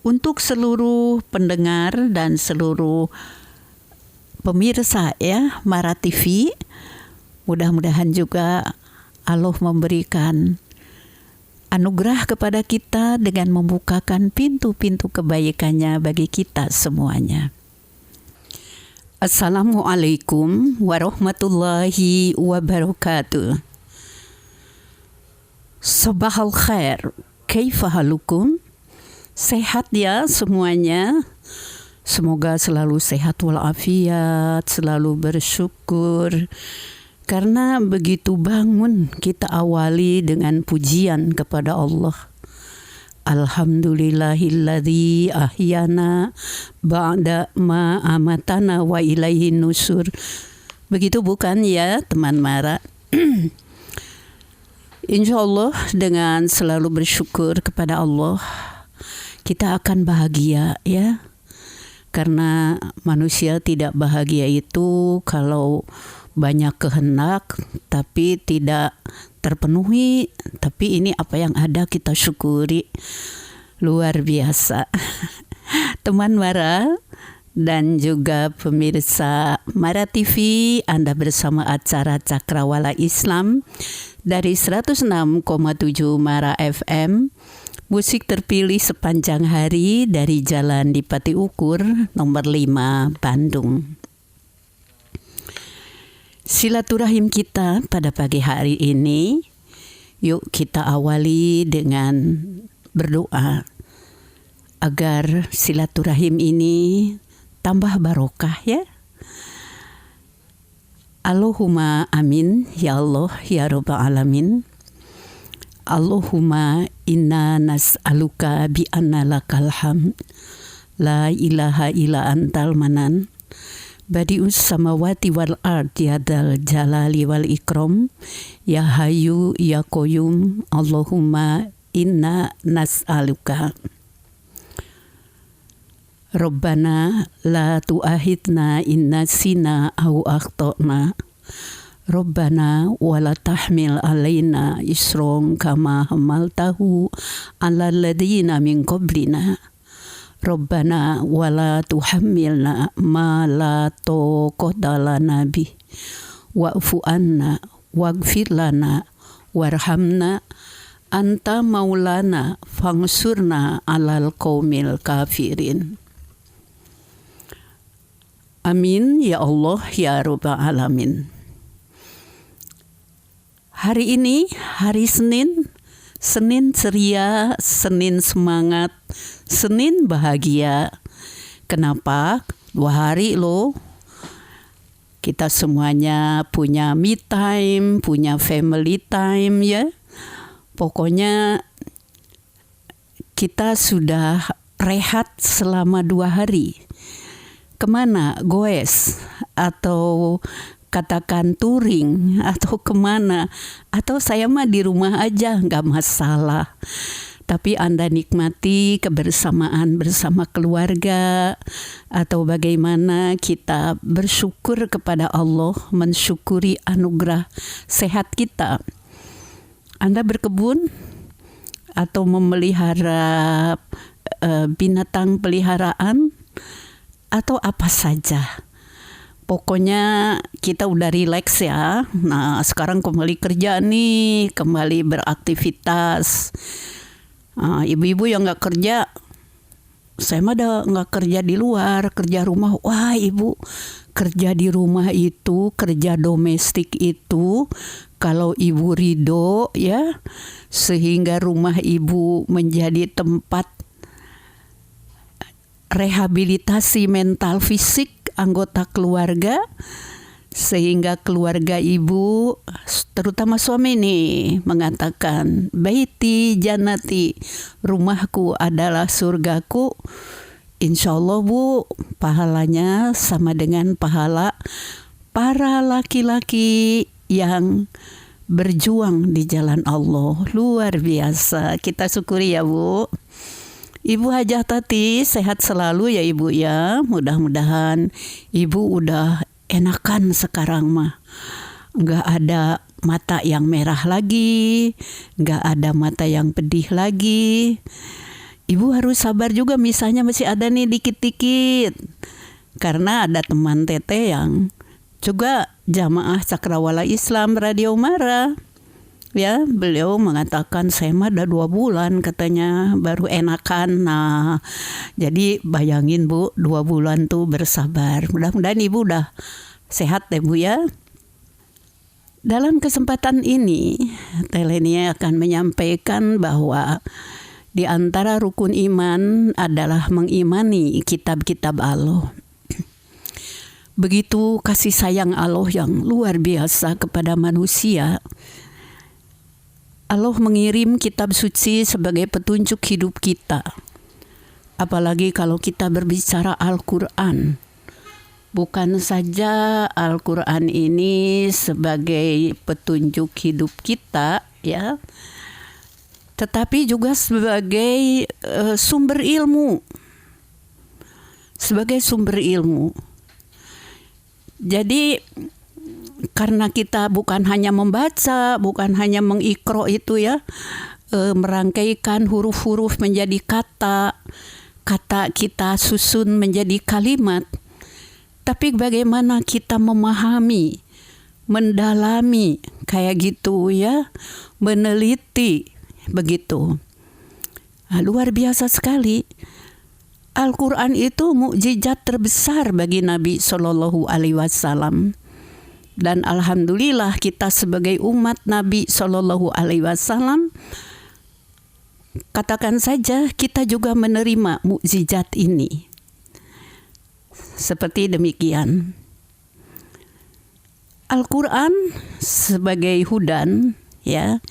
Untuk seluruh pendengar dan seluruh pemirsa ya Mara TV, mudah-mudahan juga Allah memberikan anugerah kepada kita dengan membukakan pintu-pintu kebaikannya bagi kita semuanya. Assalamualaikum warahmatullahi wabarakatuh. Sabahal khair, kaifa halukum? Sehat ya semuanya. Semoga selalu sehat walafiat, selalu bersyukur. Karena begitu bangun kita awali dengan pujian kepada Allah. Alhamdulillahilladzi ahyana ba'da ma amatana wa ilaihi nusur. Begitu bukan ya teman Mara? Insya Allah dengan selalu bersyukur kepada Allah, kita akan bahagia ya. Karena manusia tidak bahagia itu kalau banyak kehendak tapi tidak terpenuhi. Tapi ini apa yang ada kita syukuri. Luar biasa. Teman Mara dan juga pemirsa Mara TV, Anda bersama acara Cakrawala Islam dari 106,7 Mara FM. Musik terpilih sepanjang hari dari Jalan Dipati Ukur nomor 5 Bandung. Silaturahim kita pada pagi hari ini, yuk kita awali dengan berdoa agar silaturahim ini tambah barokah ya. Allahumma amin ya Allah ya Rabbal alamin. Allahumma inna nas'aluka bi anna lakal hamd la ilaha illa antal manan badi'us samawati wal ard ya dal jalali wal ikram ya hayyu ya qayyum. Allahumma inna nas'aluka Rabbana la tu'ahidna inna sina au akhtana Rabbana wala tahmil alaina isron kama hamaltahu ala ladina min qablina. Rabbana wala tuhammilna ma la taqata lana bih wa'fu anna waghfir lana warhamna anta maulana fangsurna alal qaumil kafirin. Amin ya Allah ya Rabbal alamin. Hari ini hari Senin ceria, Senin semangat, Senin bahagia. Kenapa? 2 hari loh. Kita semuanya punya me time, punya family time ya. Pokoknya kita sudah rehat selama 2 hari. Kemana? Goes atau katakan touring atau kemana, atau saya mah di rumah aja nggak masalah. Tapi Anda nikmati kebersamaan bersama keluarga, atau bagaimana kita bersyukur kepada Allah, mensyukuri anugerah sehat kita. Anda berkebun atau memelihara binatang peliharaan atau apa saja. Pokoknya kita udah rileks ya. Nah sekarang kembali kerja nih, kembali beraktivitas. Ibu-ibu yang gak kerja, saya mah udah gak kerja di luar, kerja rumah. Wah ibu, kerja di rumah itu, kerja domestik itu, kalau ibu ridho ya, sehingga rumah ibu menjadi tempat rehabilitasi mental fisik anggota keluarga, sehingga keluarga ibu, terutama suami nih, mengatakan baiti janati, rumahku adalah surgaku. Insya Allah bu, pahalanya sama dengan pahala para laki-laki yang berjuang di jalan Allah. Luar biasa, kita syukuri ya bu. Ibu Hajah Tati sehat selalu ya ibu ya. Mudah-mudahan ibu udah enakan sekarang mah. Nggak ada mata yang merah lagi, nggak ada mata yang pedih lagi. Ibu harus sabar juga, misalnya masih ada nih dikit-dikit. Karena ada teman teteh yang juga jamaah Cakrawala Islam Radio Mara. Ya, beliau mengatakan saya mah ada 2 bulan katanya baru enakan. Nah, jadi bayangin Bu, 2 bulan tuh bersabar. Mudah-mudahan Ibu udah sehat deh Bu ya. Dalam kesempatan ini, Telenia akan menyampaikan bahwa di antara rukun iman adalah mengimani kitab-kitab Allah. Begitu kasih sayang Allah yang luar biasa kepada manusia, Allah mengirim kitab suci sebagai petunjuk hidup kita. Apalagi kalau kita berbicara Al-Quran. Bukan saja Al-Quran ini sebagai petunjuk hidup kita, ya, tetapi juga sebagai sumber ilmu. Sebagai sumber ilmu. Jadi karena kita bukan hanya membaca, bukan hanya mengikro itu ya, merangkaikan huruf-huruf menjadi kata, kata kita susun menjadi kalimat. Tapi bagaimana kita memahami, mendalami kayak gitu ya, meneliti begitu. Nah, luar biasa sekali. Al-Quran itu mukjizat terbesar bagi Nabi Shallallahu Alaihi Wasallam. Dan alhamdulillah kita sebagai umat Nabi Shallallahu Alaihi Wasallam, katakan saja kita juga menerima mukjizat ini. Seperti demikian. Al-Quran sebagai hudan, ya,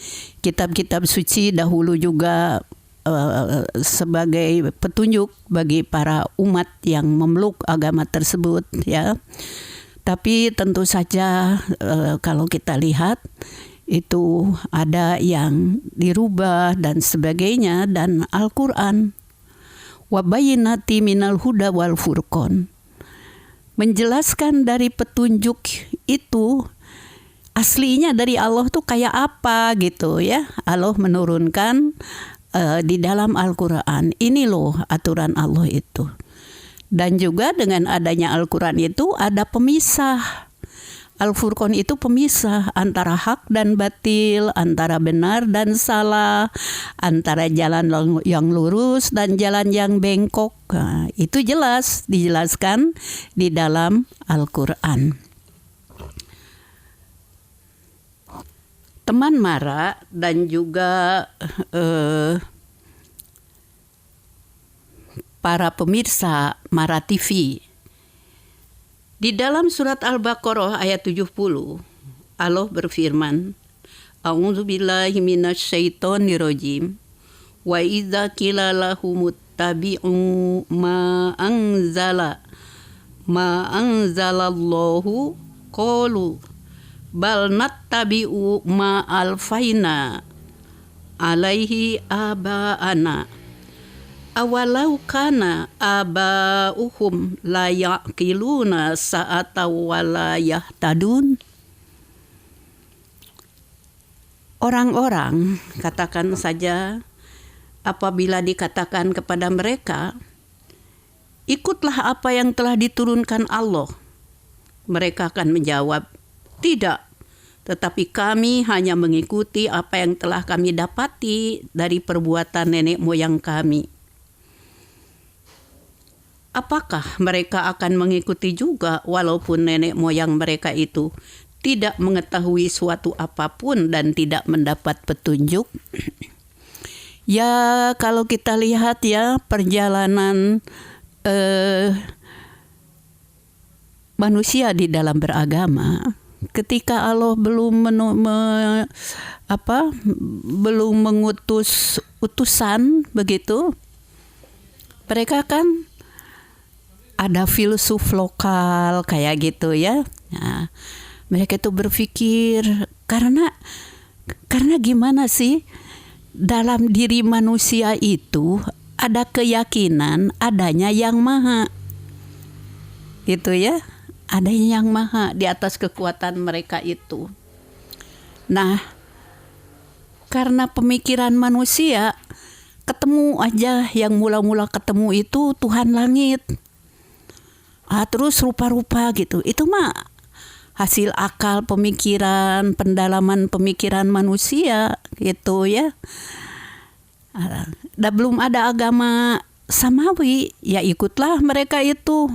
kitab-kitab suci dahulu juga sebagai petunjuk bagi para umat yang memeluk agama tersebut, ya. Tapi tentu saja kalau kita lihat itu ada yang dirubah dan sebagainya, dan Al-Quran wa bayyinati minal huda wal furqan menjelaskan dari petunjuk itu aslinya dari Allah tuh kayak apa gitu ya. Allah menurunkan di dalam Al-Quran, ini loh aturan Allah itu. Dan juga dengan adanya Al-Quran itu ada pemisah. Al-Furqan itu pemisah antara hak dan batil, antara benar dan salah, antara jalan yang lurus dan jalan yang bengkok. Nah, itu jelas dijelaskan di dalam Al-Quran. Teman Mara dan juga para pemirsa Mara TV, di dalam surat Al-Baqarah ayat 70, Allah berfirman, A'udzubillahi minasyaitonirrajim. Wa idza qila lahumuttabi'u ma anzalallahu qalu bal nattabi'u ma alfaina alaihi aba'ana. Awalau kana aba'uhum la ya'qiluna sa'ata wa la yahtadun. Orang-orang, katakan saja, apabila dikatakan kepada mereka, ikutlah apa yang telah diturunkan Allah, mereka akan menjawab, tidak, tetapi kami hanya mengikuti apa yang telah kami dapati dari perbuatan nenek moyang kami. Apakah mereka akan mengikuti juga walaupun nenek moyang mereka itu tidak mengetahui suatu apapun dan tidak mendapat petunjuk? Ya, kalau kita lihat ya perjalanan manusia di dalam beragama, ketika Allah belum mengutus utusan begitu, mereka kan ada filsuf lokal kayak gitu ya. Nah, mereka itu berpikir karena gimana sih dalam diri manusia itu ada keyakinan adanya yang maha. Gitu ya. ada yang maha di atas kekuatan mereka itu. Nah, karena pemikiran manusia, ketemu aja yang mula-mula ketemu itu Tuhan langit. Terus rupa-rupa gitu. Itu mah hasil akal pemikiran, pendalaman pemikiran manusia gitu ya. Belum ada agama samawi, ya ikutlah mereka itu.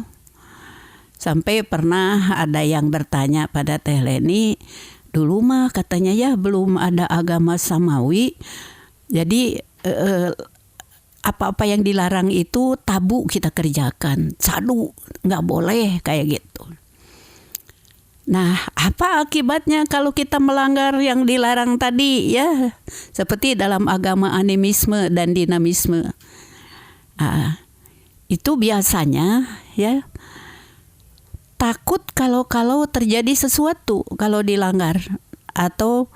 Sampai pernah ada yang bertanya pada Teh Leni, dulu mah katanya ya belum ada agama samawi, jadi apa-apa yang dilarang itu tabu kita kerjakan, sadu nggak boleh kayak gitu. Nah, apa akibatnya kalau kita melanggar yang dilarang tadi ya? Seperti dalam agama animisme dan dinamisme. Itu biasanya ya takut kalau terjadi sesuatu kalau dilanggar, atau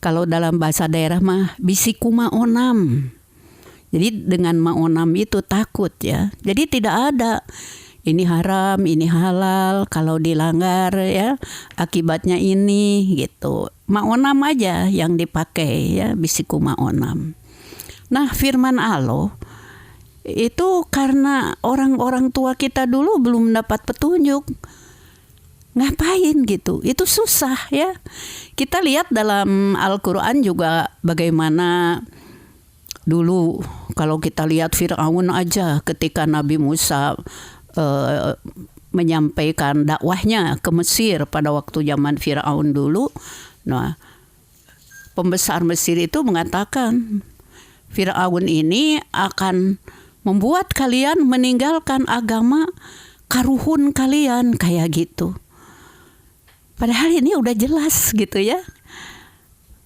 kalau dalam bahasa daerah mah bisiku maonam. Jadi dengan maonam itu takut ya. Jadi tidak ada ini haram, ini halal, kalau dilanggar ya akibatnya ini gitu. Maonam aja yang dipakai ya, bisiku maonam. Nah, firman Allah itu karena orang-orang tua kita dulu belum dapat petunjuk. Ngapain gitu? Itu susah ya. Kita lihat dalam Al-Quran juga bagaimana dulu kalau kita lihat Fir'aun aja ketika Nabi Musa menyampaikan dakwahnya ke Mesir pada waktu zaman Fir'aun dulu. Nah, pembesar Mesir itu mengatakan Fir'aun ini akan membuat kalian meninggalkan agama karuhun kalian kayak gitu. Padahal ini udah jelas gitu ya.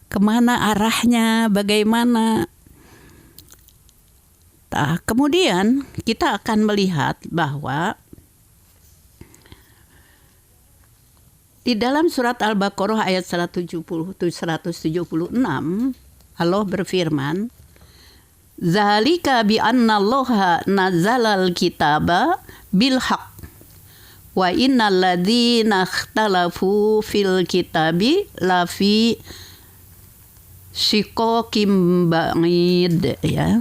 Kemana arahnya, bagaimana. Nah, kemudian kita akan melihat bahwa di dalam surat Al-Baqarah ayat 176 Allah berfirman, Zalika bi annallaha nazzalal kitaba bil haqq wa innal ladzina ikhtalafu fil kitabi lafi shiqaqim ba'id ya.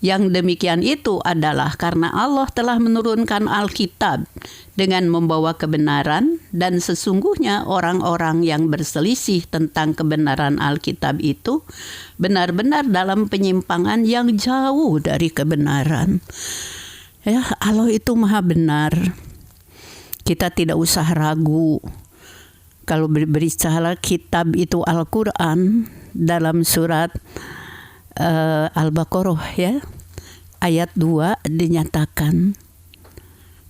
Yang demikian itu adalah karena Allah telah menurunkan Alkitab dengan membawa kebenaran, dan sesungguhnya orang-orang yang berselisih tentang kebenaran Alkitab itu benar-benar dalam penyimpangan yang jauh dari kebenaran. Ya, Allah itu maha benar. Kita tidak usah ragu. Kalau berbicara kitab itu Al-Quran, dalam surat Al-Baqarah ya, ayat 2 dinyatakan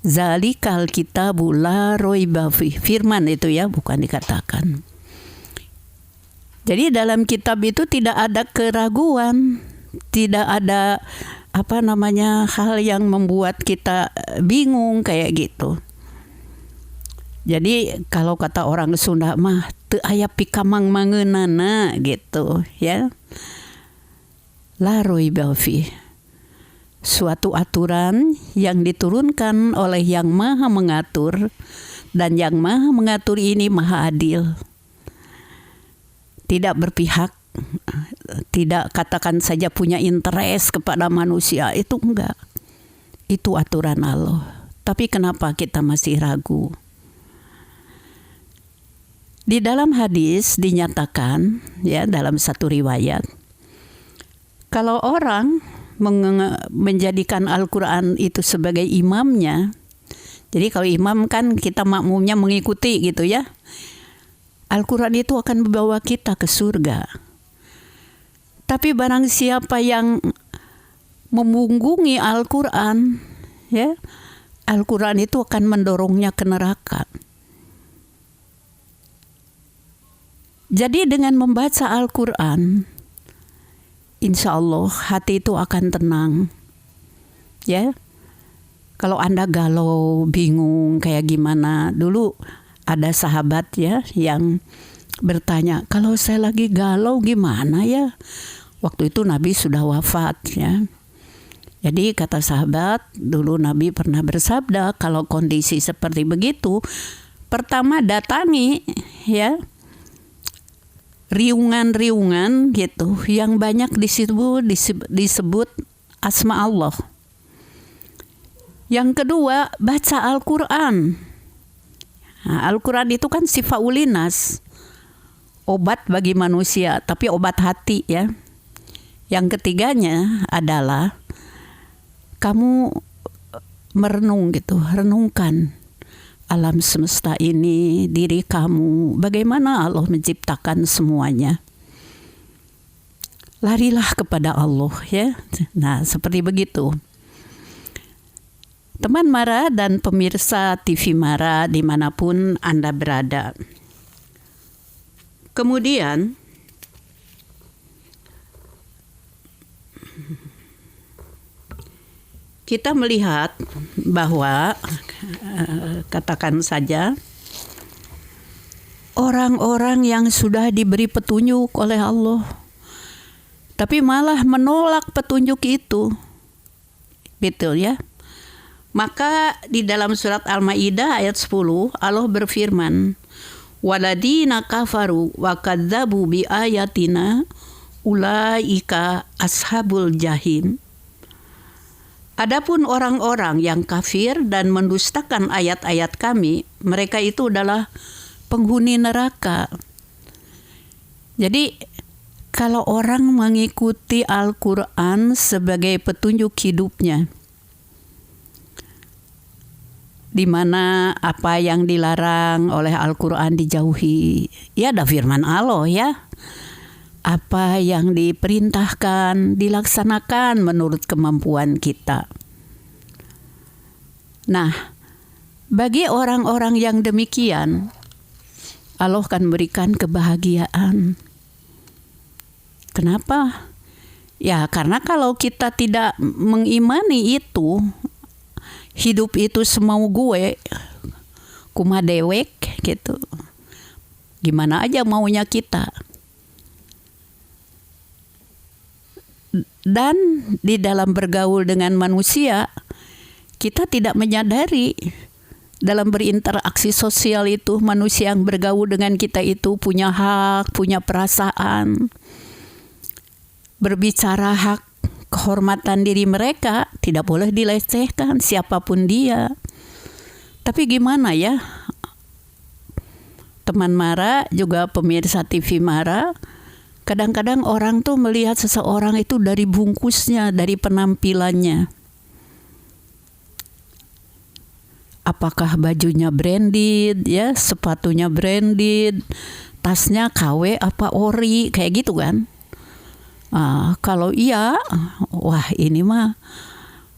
Zalikal kitabu la roiba fi. Firman itu ya, bukan dikatakan. Jadi dalam kitab itu tidak ada keraguan, tidak ada hal yang membuat kita bingung kayak gitu. Jadi kalau kata orang Sunda mah teu aya pikamang mangeunana gitu ya. La roiba fi. Suatu aturan yang diturunkan oleh yang maha mengatur, dan yang maha mengatur ini maha adil. Tidak berpihak, tidak katakan saja punya interest kepada manusia, itu enggak. Itu aturan Allah. Tapi kenapa kita masih ragu? Di dalam hadis dinyatakan ya, dalam satu riwayat, kalau orang menjadikan Al-Quran itu sebagai imamnya, jadi kalau imam kan kita makmumnya mengikuti gitu ya, Al-Quran itu akan membawa kita ke surga. Tapi barang siapa yang memunggungi Al-Quran ya, Al-Quran itu akan mendorongnya ke neraka. Jadi dengan membaca Al-Quran, insya Allah hati itu akan tenang. Ya, kalau Anda galau, bingung kayak gimana. Dulu ada sahabat ya yang bertanya, kalau saya lagi galau gimana ya? Waktu itu Nabi sudah wafat ya. Jadi kata sahabat, dulu Nabi pernah bersabda, kalau kondisi seperti begitu, pertama datangi ya riungan-riungan gitu yang banyak disebut asma Allah. Yang kedua, baca Al-Quran. Nah, Al-Quran itu kan sifaulinas, obat bagi manusia, tapi obat hati ya. Yang ketiganya adalah kamu merenung gitu, renungkan alam semesta ini, diri kamu, bagaimana Allah menciptakan semuanya. Larilah kepada Allah ya. Nah, seperti begitu. Teman Mara dan pemirsa TV Mara dimanapun Anda berada. Kemudian kita melihat bahwa katakan saja orang-orang yang sudah diberi petunjuk oleh Allah tapi malah menolak petunjuk itu. Betul ya? Maka di dalam surat Al-Maidah ayat 10 Allah berfirman, "Waladina kafaru wa kadzabu bi ayatina ulaika ashabul jahim." Adapun orang-orang yang kafir dan mendustakan ayat-ayat kami, mereka itu adalah penghuni neraka. Jadi kalau orang mengikuti Al-Quran sebagai petunjuk hidupnya, di mana apa yang dilarang oleh Al-Quran dijauhi, ya ada firman Allah ya. Apa yang diperintahkan dilaksanakan menurut kemampuan kita. Nah, bagi orang-orang yang demikian, Allah akan berikan kebahagiaan. Kenapa? Ya, karena kalau kita tidak mengimani itu, hidup itu semau gue, kumaha dewek gitu. Gimana aja maunya kita. Dan di dalam bergaul dengan manusia, kita tidak menyadari dalam berinteraksi sosial itu manusia yang bergaul dengan kita itu punya hak, punya perasaan. Berbicara hak kehormatan diri mereka tidak boleh dilecehkan siapapun dia. Tapi gimana ya? Teman Mara juga pemirsa TV Mara, kadang-kadang orang tuh melihat seseorang itu dari bungkusnya, dari penampilannya. Apakah bajunya branded, ya, sepatunya branded, tasnya KW apa ori, kayak gitu kan? Kalau iya, wah ini mah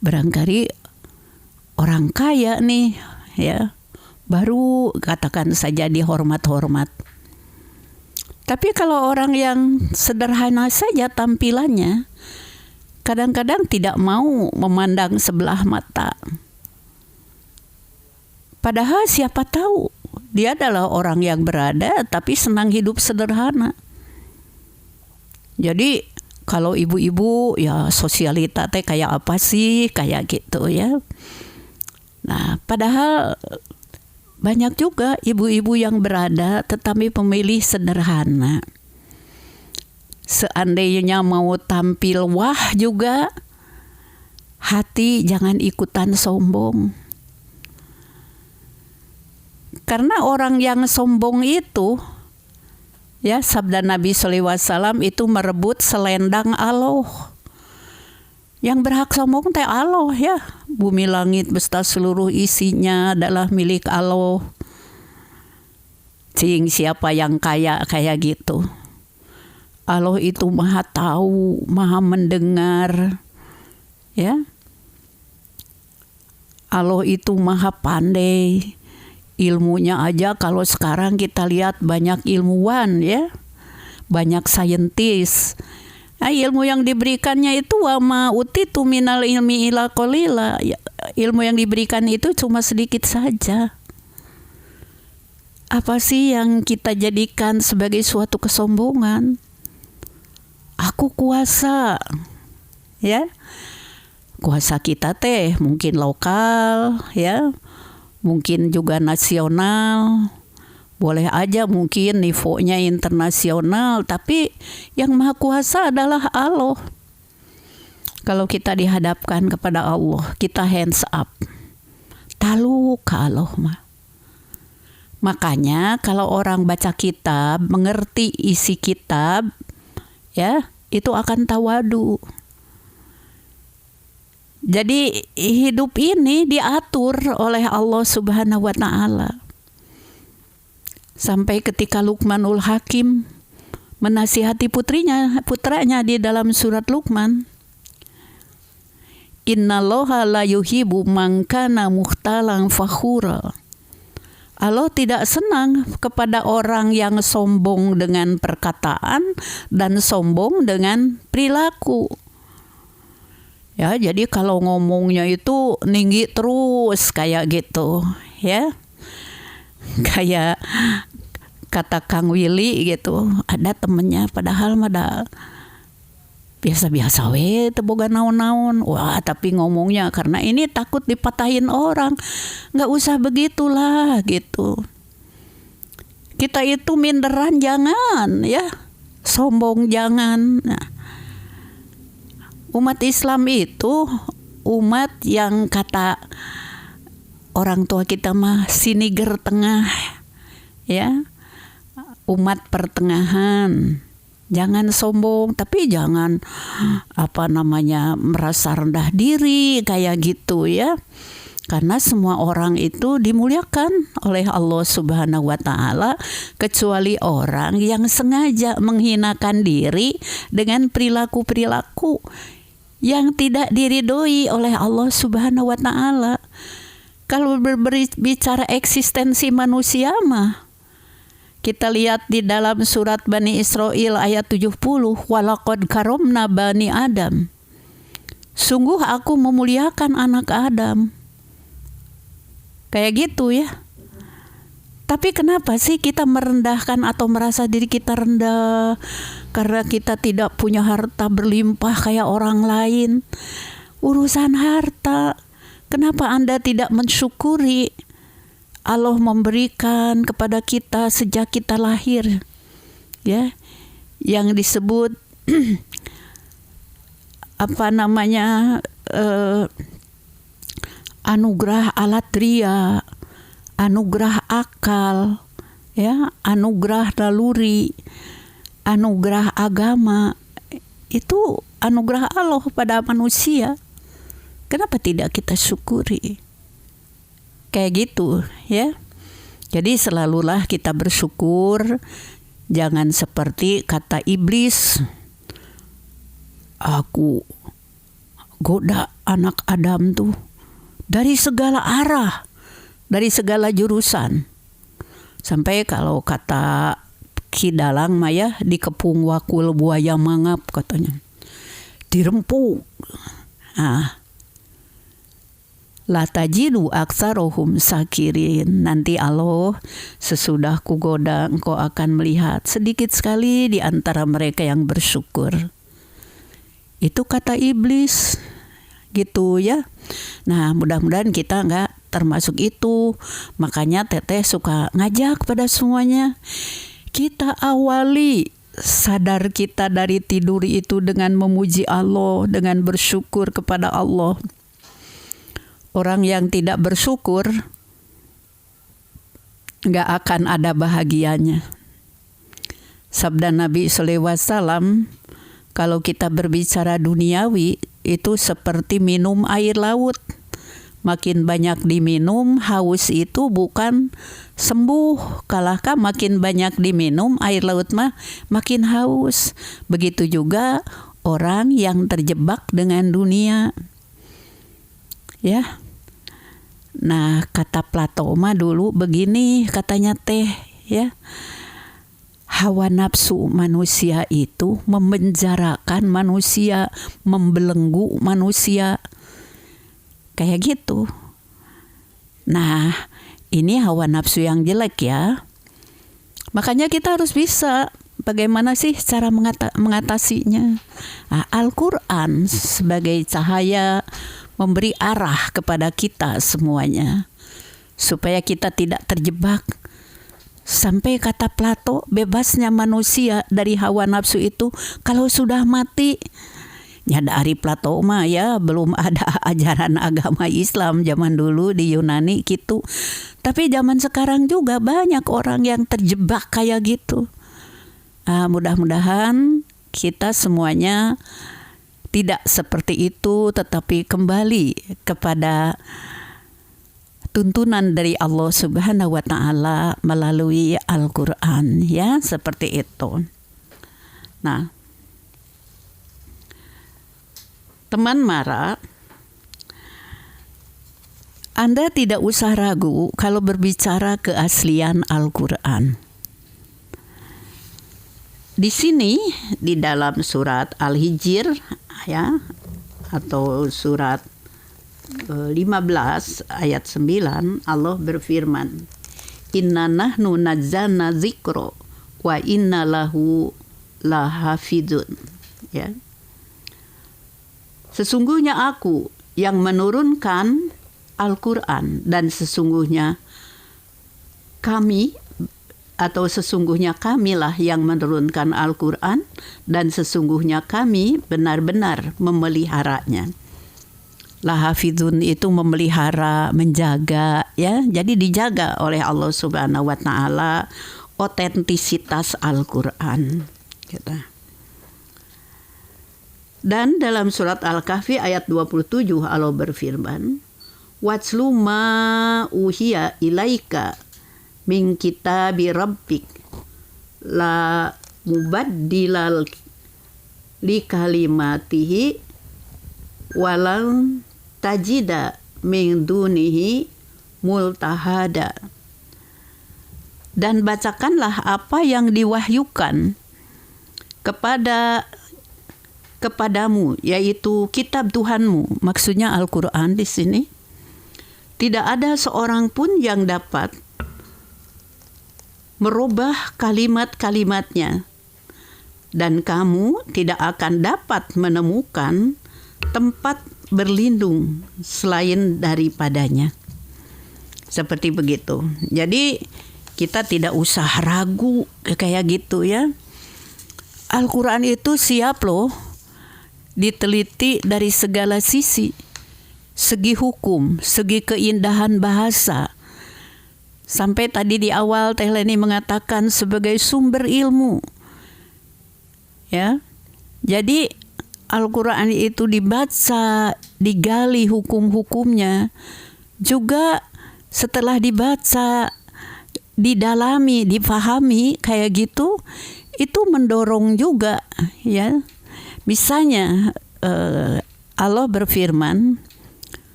barangkali orang kaya nih, ya, baru katakan saja dihormat-hormat. Tapi kalau orang yang sederhana saja tampilannya, kadang-kadang tidak mau memandang sebelah mata. Padahal siapa tahu dia adalah orang yang berada tapi senang hidup sederhana. Jadi kalau ibu-ibu ya sosialita teh kayak apa sih, kayak gitu ya. Nah, padahal banyak juga ibu-ibu yang berada tetapi pemilih sederhana. Seandainya mau tampil wah juga, hati jangan ikutan sombong. Karena orang yang sombong itu, ya sabda Nabi SAW itu merebut selendang Allah. Yang berhak sombong teh Allah ya. Bumi langit beserta seluruh isinya adalah milik Allah. Cing siapa yang kaya kayak gitu. Allah itu maha tahu, maha mendengar. Ya. Allah itu maha pandai. Ilmunya aja kalau sekarang kita lihat banyak ilmuwan ya. Banyak saintis. Nah, ilmu yang diberikannya itu wama utitu minal ilmi ila qalila. Ilmu yang diberikan itu cuma sedikit saja. Apa sih yang kita jadikan sebagai suatu kesombongan? Aku kuasa. Ya. kuasa kita teh mungkin lokal ya, mungkin juga nasional, boleh aja mungkin nivonya internasional, tapi yang maha kuasa adalah Allah. Kalau kita dihadapkan kepada Allah, kita hands up, talu ke Allah mah. Makanya kalau orang baca kitab, mengerti isi kitab, ya itu akan tawadu. Jadi hidup ini diatur oleh Allah Subhanahu wa Ta'ala. Sampai ketika Luqmanul Hakim menasihati putranya di dalam surat Luqman, Innallaha la yuhibbu man kana mukhtalan fakhura. Allah tidak senang kepada orang yang sombong dengan perkataan dan sombong dengan perilaku. Ya, jadi kalau ngomongnya itu tinggi terus kayak gitu, ya. Kayak kata Kang Willy gitu, ada temennya padahal mah biasa-biasa we teu boga naon-naon. Wah, tapi ngomongnya karena ini takut dipatahin orang. Nggak usah begitulah gitu. Kita itu minderan jangan ya. Sombong jangan. Nah, umat Islam itu umat yang kata orang tua kita mah siniger tengah ya. Umat pertengahan. Jangan sombong, tapi jangan merasa rendah diri kayak gitu ya. Karena semua orang itu dimuliakan oleh Allah Subhanahu wa Ta'ala, kecuali orang yang sengaja menghinakan diri dengan perilaku-perilaku yang tidak diridhoi oleh Allah Subhanahu wa Ta'ala. Kalau berbicara eksistensi manusia mah, kita lihat di dalam surat Bani Israil ayat 70, walaqad karomna bani Adam. Sungguh aku memuliakan anak Adam. Kayak gitu ya. Tapi kenapa sih kita merendahkan atau merasa diri kita rendah? Karena kita tidak punya harta berlimpah kayak orang lain. Urusan harta. Kenapa Anda tidak mensyukuri Allah memberikan kepada kita sejak kita lahir, ya, yang disebut anugerah alatria, anugerah akal, ya, anugerah naluri, anugerah agama. Itu anugerah Allah pada manusia. Kenapa tidak kita syukuri? Kayak gitu ya. Jadi selalulah kita bersyukur. Jangan seperti kata iblis, aku goda anak Adam tuh dari segala arah, dari segala jurusan. Sampai kalau kata Ki Dalang Maya, dikepung wakul buaya mangap katanya, dirempuk. La tajidu aksarohum sakirin. Nanti Allah sesudah kugoda engkau akan melihat sedikit sekali di antara mereka yang bersyukur. Itu kata iblis gitu ya. Nah, mudah-mudahan kita enggak termasuk itu. Makanya Teteh suka ngajak pada semuanya, kita awali sadar kita dari tidur itu dengan memuji Allah, dengan bersyukur kepada Allah. Orang yang tidak bersyukur gak akan ada bahagianya. Sabda Nabi SAW, kalau kita berbicara duniawi, itu seperti minum air laut. Makin banyak diminum, haus itu bukan sembuh. Kalahkah makin banyak diminum, air laut mah makin haus. Begitu juga orang yang terjebak dengan dunia. Ya. Nah, kata Plato mah dulu begini katanya teh ya. Hawa nafsu manusia itu memenjarakan manusia, membelenggu manusia. Kayak gitu. Nah, ini hawa nafsu yang jelek ya. Makanya kita harus bisa bagaimana sih cara mengatasinya? Nah, Al-Quran sebagai cahaya memberi arah kepada kita semuanya, supaya kita tidak terjebak. Sampai kata Plato, bebasnya manusia dari hawa nafsu itu kalau sudah mati. Ya dari Plato mah ya, belum ada ajaran agama Islam zaman dulu di Yunani gitu. Tapi zaman sekarang juga banyak orang yang terjebak kayak gitu. Mudah-mudahan kita semuanya tidak seperti itu, tetapi kembali kepada tuntunan dari Allah Subhanahu wa Ta'ala melalui Al-Quran, ya, seperti itu. Nah, teman Mara, Anda tidak usah ragu kalau berbicara keaslian Al-Quran. Di sini di dalam surat Al-Hijr, ya, atau surat 15 ayat 9, Allah berfirman, Inna nahnu nazzalna dzikra wa inna lahu lahafidun. Ya. Sesungguhnya aku yang menurunkan Al-Quran, dan sesungguhnya kami, atau sesungguhnya kamilah yang menurunkan Al-Quran, dan sesungguhnya kami benar-benar memeliharanya. Lahafidun itu memelihara, menjaga, ya. Jadi dijaga oleh Allah Subhanahu wa Ta'ala otentisitas Al-Quran. Gitu. Dan dalam surat Al-Kahfi ayat 27 Allah berfirman, Watslu ma uhiya ilaika min kitabi rabbik la mubaddilal li kalimatihi walau tajida min dunihi multahada. Dan bacakanlah apa yang diwahyukan kepadamu, yaitu kitab Tuhanmu, maksudnya Al-Quran di sini. Tidak ada seorang pun yang dapat merubah kalimat-kalimatnya, dan kamu tidak akan dapat menemukan tempat berlindung selain daripadanya. Seperti begitu. Jadi kita tidak usah ragu kayak gitu, ya. Al-Quran itu siap loh diteliti dari segala sisi. Segi hukum, segi keindahan bahasa. Sampai tadi di awal Teh Leni mengatakan sebagai sumber ilmu. Ya. Jadi Al-Quran itu dibaca, digali hukum-hukumnya. Juga setelah dibaca, didalami, difahami kayak gitu, itu mendorong juga, ya. Misalnya Allah berfirman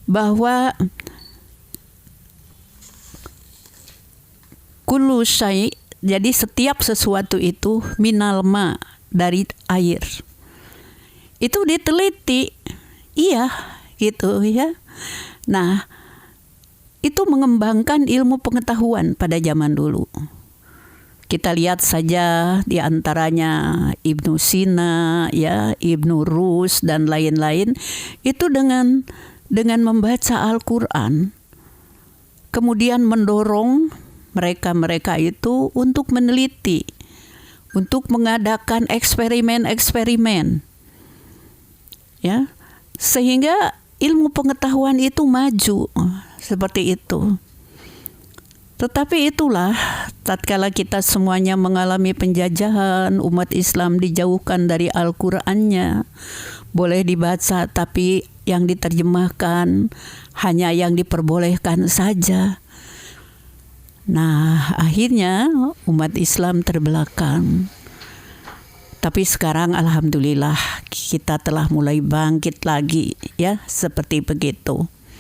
bahwa kullu syai', jadi setiap sesuatu itu minal ma, dari air. Itu diteliti, iya gitu, ya. Nah, itu mengembangkan ilmu pengetahuan pada zaman dulu. Kita lihat saja di antaranya Ibnu Sina, ya, Ibnu Rus dan lain-lain. Itu dengan membaca Al-Quran, kemudian mendorong mereka itu untuk meneliti, untuk mengadakan eksperimen-eksperimen, ya, sehingga ilmu pengetahuan itu maju seperti itu. Tetapi itulah, tatkala kita semuanya mengalami penjajahan, umat Islam dijauhkan dari Al-Qur'annya, boleh dibaca tapi yang diterjemahkan hanya yang diperbolehkan saja. Nah, akhirnya umat Islam terbelakang. Tapi sekarang alhamdulillah kita telah mulai bangkit lagi, ya, seperti begitu.